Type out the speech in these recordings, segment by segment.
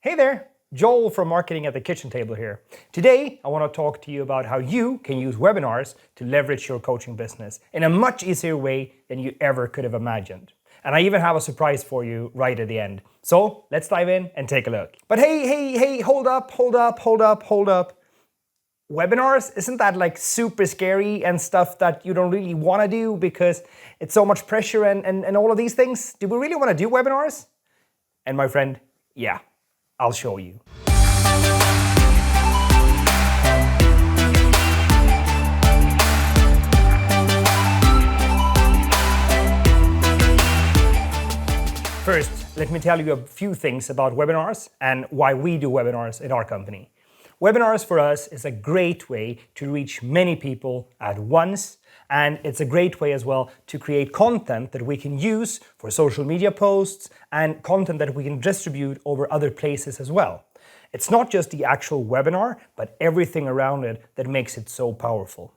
Hey there, Joel from Marketing at the Kitchen Table here. Today, I want to talk to you about how you can use webinars to leverage your coaching business in a much easier way than you ever could have imagined. And I even have a surprise for you right at the end. So let's dive in and take a look. But hey, hold up. Webinars, isn't that like super scary and stuff that you don't really want to do because it's so much pressure and all of these things? Do we really want to do webinars? And my friend, yeah, I'll show you. First, let me tell you a few things about webinars and why we do webinars at our company. Webinars for us is a great way to reach many people at once, and it's a great way as well to create content that we can use for social media posts and content that we can distribute over other places as well. It's not just the actual webinar, but everything around it that makes it so powerful.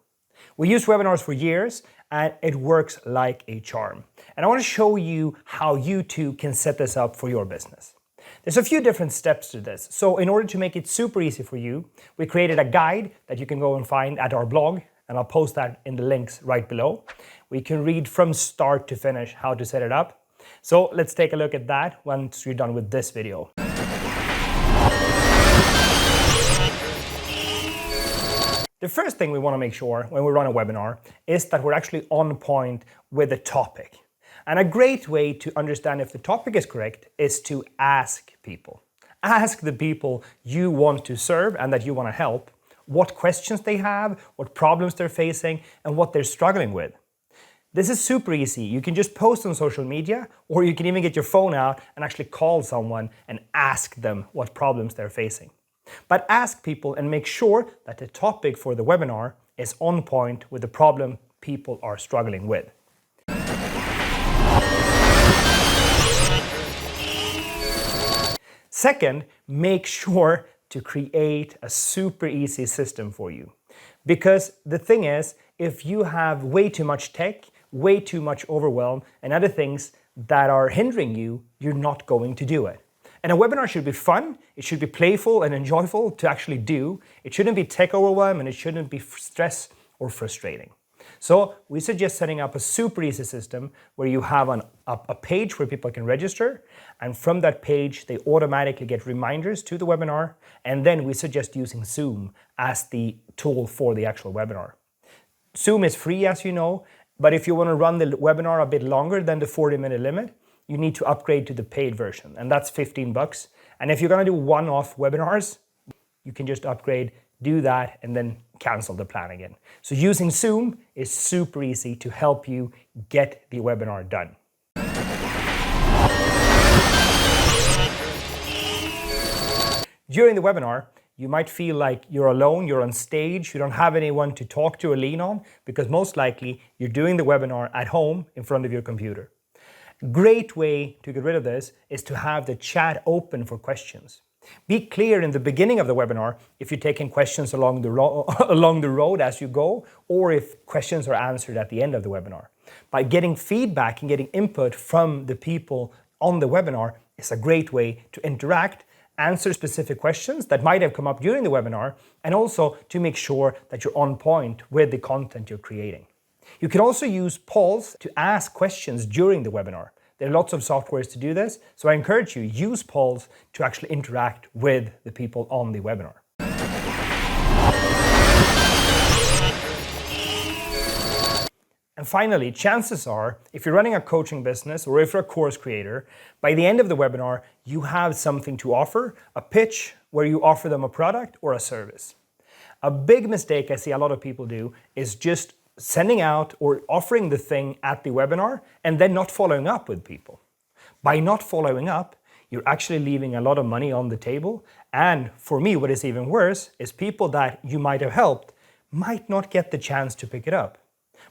We use webinars for years and it works like a charm. And I want to show you how you too can set this up for your business. There's a few different steps to this. So in order to make it super easy for you, we created a guide that you can go and find at our blog, and I'll post that in the links right below. We can read from start to finish how to set it up. So let's take a look at that once you're done with this video. The first thing we want to make sure when we run a webinar is that we're actually on point with the topic. And a great way to understand if the topic is correct is to ask people. Ask the people you want to serve and that you want to help what questions they have, what problems they're facing, and what they're struggling with. This is super easy. You can just post on social media, or you can even get your phone out and actually call someone and ask them what problems they're facing. But ask people and make sure that the topic for the webinar is on point with the problem people are struggling with. Second, make sure to create a super easy system for you. Because the thing is, if you have way too much tech, way too much overwhelm, and other things that are hindering you, you're not going to do it. And a webinar should be fun, it should be playful and enjoyable to actually do. It shouldn't be tech overwhelm and it shouldn't be stress or frustrating. So we suggest setting up a super easy system where you have a page where people can register, and from that page they automatically get reminders to the webinar, and then we suggest using Zoom as the tool for the actual webinar. Zoom is free, as you know, but if you want to run the webinar a bit longer than the 40-minute limit, you need to upgrade to the paid version, and that's $15. And if you're going to do one-off webinars, you can just upgrade, do that, and then cancel the plan again. So using Zoom is super easy to help you get the webinar done. During the webinar, you might feel like you're alone, you're on stage, you don't have anyone to talk to or lean on, because most likely you're doing the webinar at home in front of your computer. A great way to get rid of this is to have the chat open for questions. Be clear in the beginning of the webinar if you're taking questions along the road as you go, or if questions are answered at the end of the webinar. By getting feedback and getting input from the people on the webinar is a great way to interact, answer specific questions that might have come up during the webinar, and also to make sure that you're on point with the content you're creating. You can also use polls to ask questions during the webinar. There are lots of softwares to do this, so I encourage you, use polls to actually interact with the people on the webinar. And finally, chances are, if you're running a coaching business or if you're a course creator, by the end of the webinar, you have something to offer, a pitch where you offer them a product or a service. A big mistake I see a lot of people do is just sending out or offering the thing at the webinar and then not following up with people. By not following up, you're actually leaving a lot of money on the table. And for me, what is even worse is people that you might have helped might not get the chance to pick it up.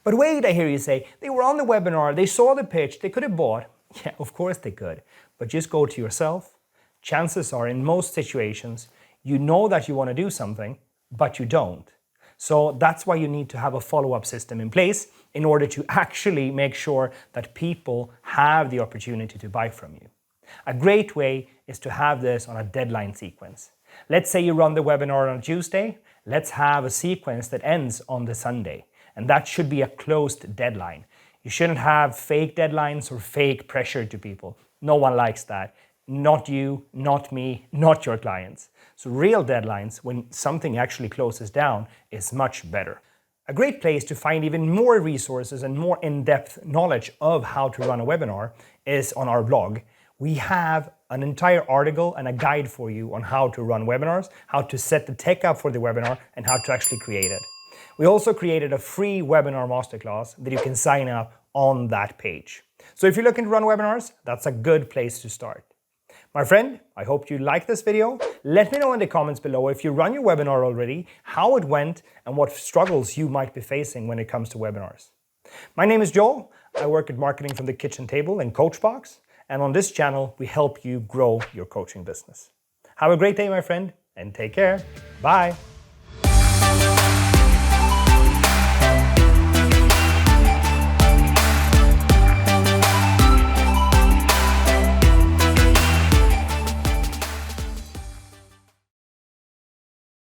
But wait, I hear you say, they were on the webinar, they saw the pitch, they could have bought. Yeah, of course they could. But just go to yourself. Chances are, in most situations, you know that you want to do something, but you don't. So that's why you need to have a follow-up system in place in order to actually make sure that people have the opportunity to buy from you. A great way is to have this on a deadline sequence. Let's say you run the webinar on Tuesday. Let's have a sequence that ends on the Sunday. And that should be a closed deadline. You shouldn't have fake deadlines or fake pressure to people. No one likes that. Not you, not me, not your clients. So real deadlines, when something actually closes down, is much better. A great place to find even more resources and more in-depth knowledge of how to run a webinar is on our blog. We have an entire article and a guide for you on how to run webinars, how to set the tech up for the webinar, and how to actually create it. We also created a free webinar masterclass that you can sign up on that page. So if you're looking to run webinars, that's a good place to start. My friend, I hope you liked this video. Let me know in the comments below if you run your webinar already, how it went, and what struggles you might be facing when it comes to webinars. My name is Joel. I work at Marketing from the Kitchen Table and Coachbox. And on this channel, we help you grow your coaching business. Have a great day, my friend, and take care. Bye.